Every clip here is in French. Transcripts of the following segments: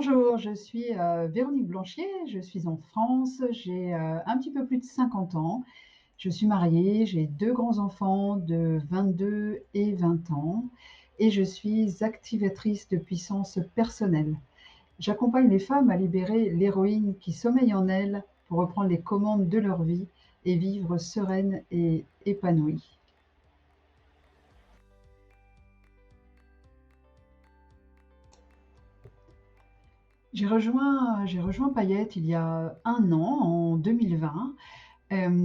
Bonjour, je suis Véronique Blancier, je suis en France, j'ai un petit peu plus de 50 ans. Je suis mariée, j'ai deux grands-enfants de 22 et 20 ans et je suis activatrice de puissance personnelle. J'accompagne les femmes à libérer l'héroïne qui sommeille en elles pour reprendre les commandes de leur vie et vivre sereine et épanouie. J'ai rejoint Payette il y a un an, en 2020.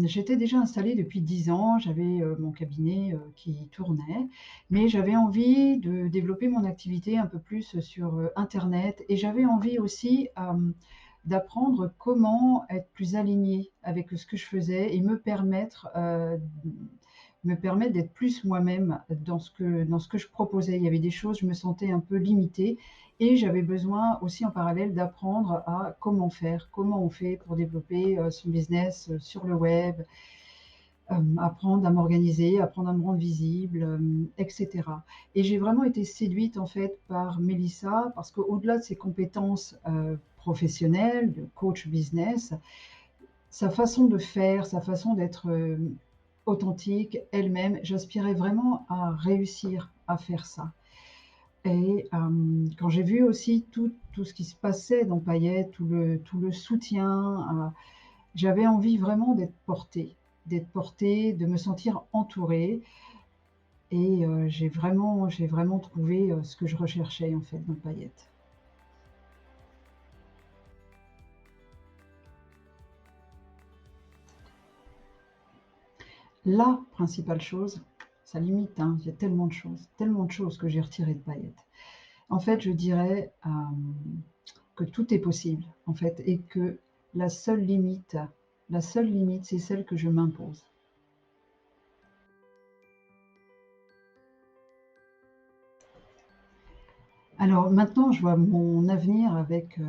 J'étais déjà installée depuis 10 ans, j'avais, mon cabinet, qui tournait, mais j'avais envie de développer mon activité un peu plus sur, internet et j'avais envie aussi, d'apprendre comment être plus alignée avec ce que je faisais et me permettre d'être plus moi-même dans ce que je proposais. Il y avait des choses, je me sentais un peu limitée et j'avais besoin aussi en parallèle d'apprendre à comment faire, comment on fait pour développer, son business, sur le web, apprendre à m'organiser, apprendre à me rendre visible, et cetera. Et j'ai vraiment été séduite en fait par Mélissa parce qu'au-delà de ses compétences, professionnelles, de coach business, sa façon de faire, sa façon d'être, authentique, elle-même, j'aspirais vraiment à réussir à faire ça. Et quand j'ai vu aussi tout ce qui se passait dans Payette, tout le soutien, j'avais envie vraiment d'être portée, de me sentir entourée et j'ai vraiment trouvé, ce que je recherchais en fait dans Payette. La principale chose, ça limite, hein, il y a tellement de choses que j'ai retirées de Payette. En fait, je dirais, que tout est possible, en fait, et que la seule limite la seule limite, c'est celle que je m'impose. Alors maintenant, je vois mon avenir avec,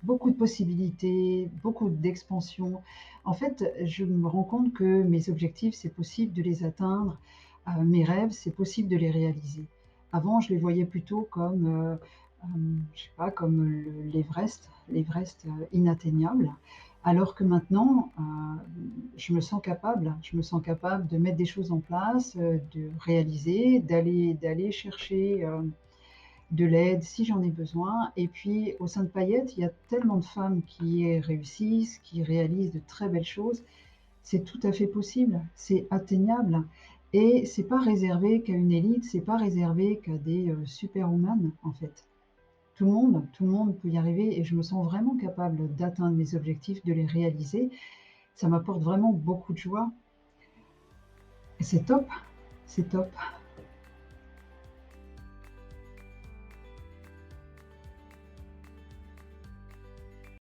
beaucoup de possibilités, beaucoup d'expansion. En fait, je me rends compte que mes objectifs, c'est possible de les atteindre, mes rêves, c'est possible de les réaliser. Avant, je les voyais plutôt comme, je sais pas, comme l'Everest, inatteignable. Alors que maintenant, je me sens capable de mettre des choses en place, de réaliser, d'aller chercher, de l'aide si j'en ai besoin. Et puis au sein de Payette, il y a tellement de femmes qui réussissent, qui réalisent de très belles choses. C'est tout à fait possible, c'est atteignable et c'est pas réservé qu'à une élite, c'est pas réservé qu'à des, superwoman en fait. Tout le monde peut y arriver et je me sens vraiment capable d'atteindre mes objectifs, de les réaliser. Ça m'apporte vraiment beaucoup de joie et c'est top, c'est top.